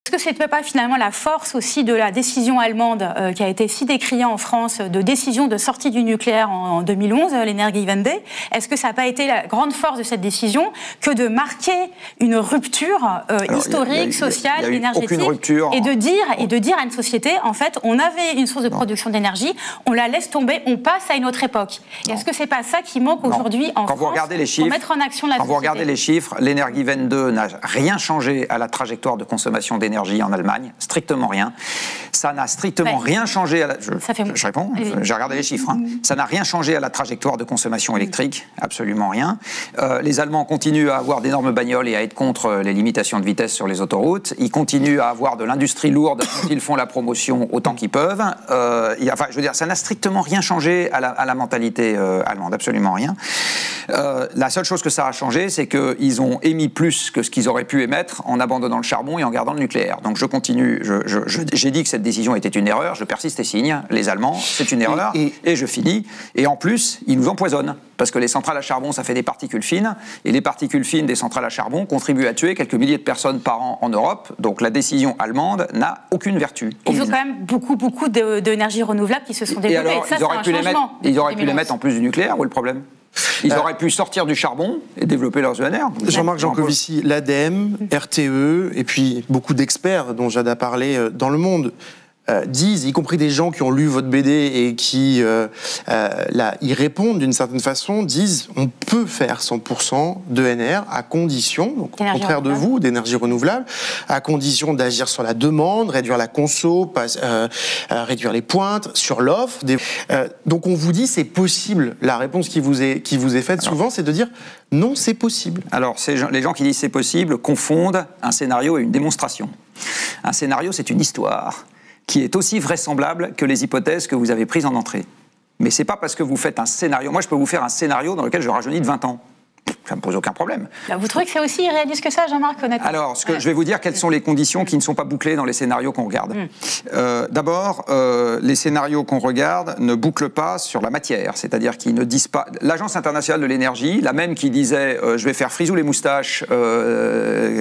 Est-ce que ce n'est pas finalement la force aussi de la décision allemande qui a été si décriée en France, de décision de sortie du nucléaire en 2011, l'Energiewende? Est-ce que ça n'a pas été la grande force de cette décision que de marquer une rupture historique, sociale, énergétique, et de dire à une société, en fait, on avait une source de production d'énergie, on la laisse tomber, on passe à une autre époque. Est-ce que c'est pas ça qui manque aujourd'hui en France pour mettre en action la société? Quand vous regardez les chiffres, l'Energiewende n'a rien changé à la trajectoire de consommation d'énergie en Allemagne, strictement rien. Ça n'a strictement rien changé à la... Je réponds, j'ai regardé les chiffres. Hein. Ça n'a rien changé à la trajectoire de consommation électrique, absolument rien. Les Allemands continuent à avoir d'énormes bagnoles et à être contre les limitations de vitesse sur les autoroutes. Ils continuent à avoir de l'industrie lourde dont ils font la promotion autant qu'ils peuvent. Enfin, je veux dire, ça n'a strictement rien changé à la mentalité allemande, absolument rien. La seule chose que ça a changé, c'est qu'ils ont émis plus que ce qu'ils auraient pu émettre en abandonnant le charbon et en gardant le nucléaire. Donc je continue, j'ai dit que cette décision était une erreur, je persiste et signe, les Allemands, c'est une erreur, et je finis. Et en plus, ils nous empoisonnent, parce que les centrales à charbon, ça fait des particules fines, et les particules fines des centrales à charbon contribuent à tuer quelques milliers de personnes par an en Europe, donc la décision allemande n'a aucune vertu. Ils ont quand même beaucoup d'énergies renouvelables qui se sont développées, et alors, ça, ils auraient pu les mettre en plus du nucléaire, où est le problème? Ils auraient pu sortir du charbon et développer leurs ENR. Jean-Marc Jancovici, l'ADEME, RTE, et puis beaucoup d'experts dont Jade a parlé dans le monde, disent, y compris des gens qui ont lu votre BD et qui y répondent d'une certaine façon, disent on peut faire 100% d'ENR à condition, donc au contraire de vous, d'énergie renouvelable, à condition d'agir sur la demande, réduire la conso, réduire les pointes, sur l'offre. Donc on vous dit c'est possible. La réponse qui vous est faite souvent, c'est de dire non, c'est possible. Alors les gens qui disent c'est possible confondent un scénario et une démonstration. Un scénario, c'est une histoire qui est aussi vraisemblable que les hypothèses que vous avez prises en entrée. Mais c'est pas parce que vous faites un scénario... Moi, je peux vous faire un scénario dans lequel je rajeunis de 20 ans. Ça ne me pose aucun problème. Vous trouvez que c'est aussi irréaliste que ça, Jean-Marc, honnêtement? Alors, je vais vous dire quelles sont les conditions qui ne sont pas bouclées dans les scénarios qu'on regarde. D'abord, les scénarios qu'on regarde ne bouclent pas sur la matière, c'est-à-dire qu'ils ne disent pas... L'Agence internationale de l'énergie, la même qui disait je vais faire frisou les moustaches,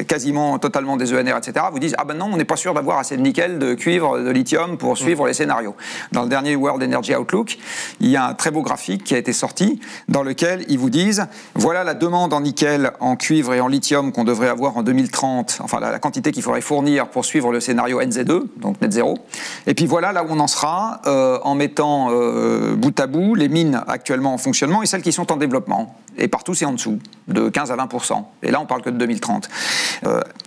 quasiment totalement des ENR, etc., vous disent ah ben non, on n'est pas sûr d'avoir assez de nickel, de cuivre, de lithium pour suivre les scénarios. Dans le dernier World Energy Outlook, il y a un très beau graphique qui a été sorti dans lequel ils vous disent voilà la demande en nickel, en cuivre et en lithium qu'on devrait avoir en 2030, enfin la quantité qu'il faudrait fournir pour suivre le scénario NZ2, donc net zéro. Et puis voilà là où on en sera en mettant bout à bout les mines actuellement en fonctionnement et celles qui sont en développement. Et partout c'est en dessous, de 15 à 20%. Et là on parle que de 2030.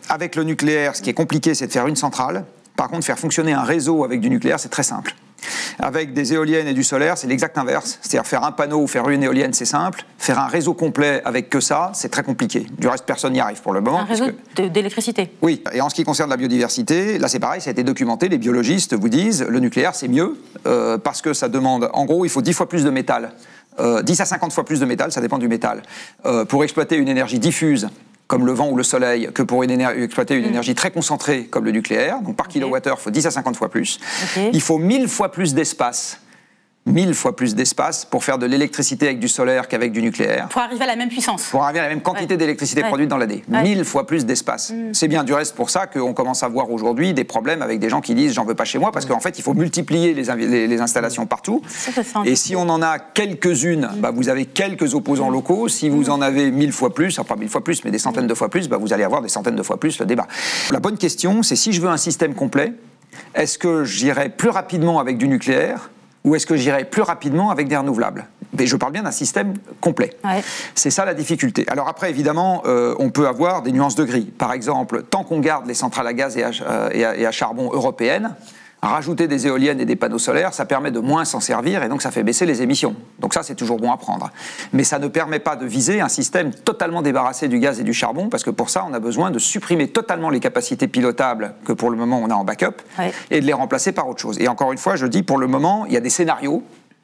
Avec le nucléaire, ce qui est compliqué, c'est de faire une centrale. Par contre, faire fonctionner un réseau avec du nucléaire, c'est très simple. Avec des éoliennes et du solaire, c'est l'exact inverse. C'est-à-dire faire un panneau ou faire une éolienne, c'est simple. Faire un réseau complet avec que ça, c'est très compliqué. Du reste, personne n'y arrive pour le moment. Un réseau d'électricité. Oui, et en ce qui concerne la biodiversité, là c'est pareil, ça a été documenté. Les biologistes vous disent, le nucléaire c'est mieux parce que ça demande, en gros, il faut 10 fois plus de métal. 10 à 50 fois plus de métal, ça dépend du métal. Pour exploiter une énergie diffuse, comme le vent ou le soleil, que pour exploiter une énergie très concentrée comme le nucléaire. Donc par kilowattheure, il faut 10 à 50 fois plus. Il faut 1000 fois plus d'espace. 1000 fois plus d'espace pour faire de l'électricité avec du solaire qu'avec du nucléaire. Pour arriver à la même puissance. Pour arriver à la même quantité d'électricité produite dans l'année. 1000 fois plus d'espace. C'est bien du reste pour ça qu'on commence à voir aujourd'hui des problèmes avec des gens qui disent j'en veux pas chez moi parce qu'en fait il faut multiplier les installations partout. Et si on en a quelques-unes, vous avez quelques opposants locaux. Si vous en avez 1000 fois plus, enfin pas 1000 fois plus, mais des centaines de fois plus, vous allez avoir des centaines de fois plus le débat. La bonne question, c'est si je veux un système complet, est-ce que j'irai plus rapidement avec du nucléaire ou est-ce que j'irai plus rapidement avec des renouvelables? Mais je parle bien d'un système complet. C'est ça la difficulté. Alors après, évidemment, on peut avoir des nuances de gris. Par exemple, tant qu'on garde les centrales à gaz et à charbon européennes, rajouter des éoliennes et des panneaux solaires, ça permet de moins s'en servir et donc ça fait baisser les émissions. Donc ça, c'est toujours bon à prendre. Mais ça ne permet pas de viser un système totalement débarrassé du gaz et du charbon parce que pour ça, on a besoin de supprimer totalement les capacités pilotables que pour le moment on a en backup et de les remplacer par autre chose. Et encore une fois, je dis pour le moment, il y a des scénarios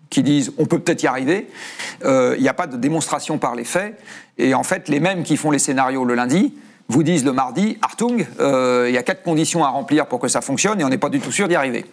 qui disent on peut peut-être y arriver. Il n'y a pas de démonstration par les faits. Et en fait, les mêmes qui font les scénarios le lundi vous disent le mardi, Hartung, il y a 4 conditions à remplir pour que ça fonctionne et on n'est pas du tout sûr d'y arriver.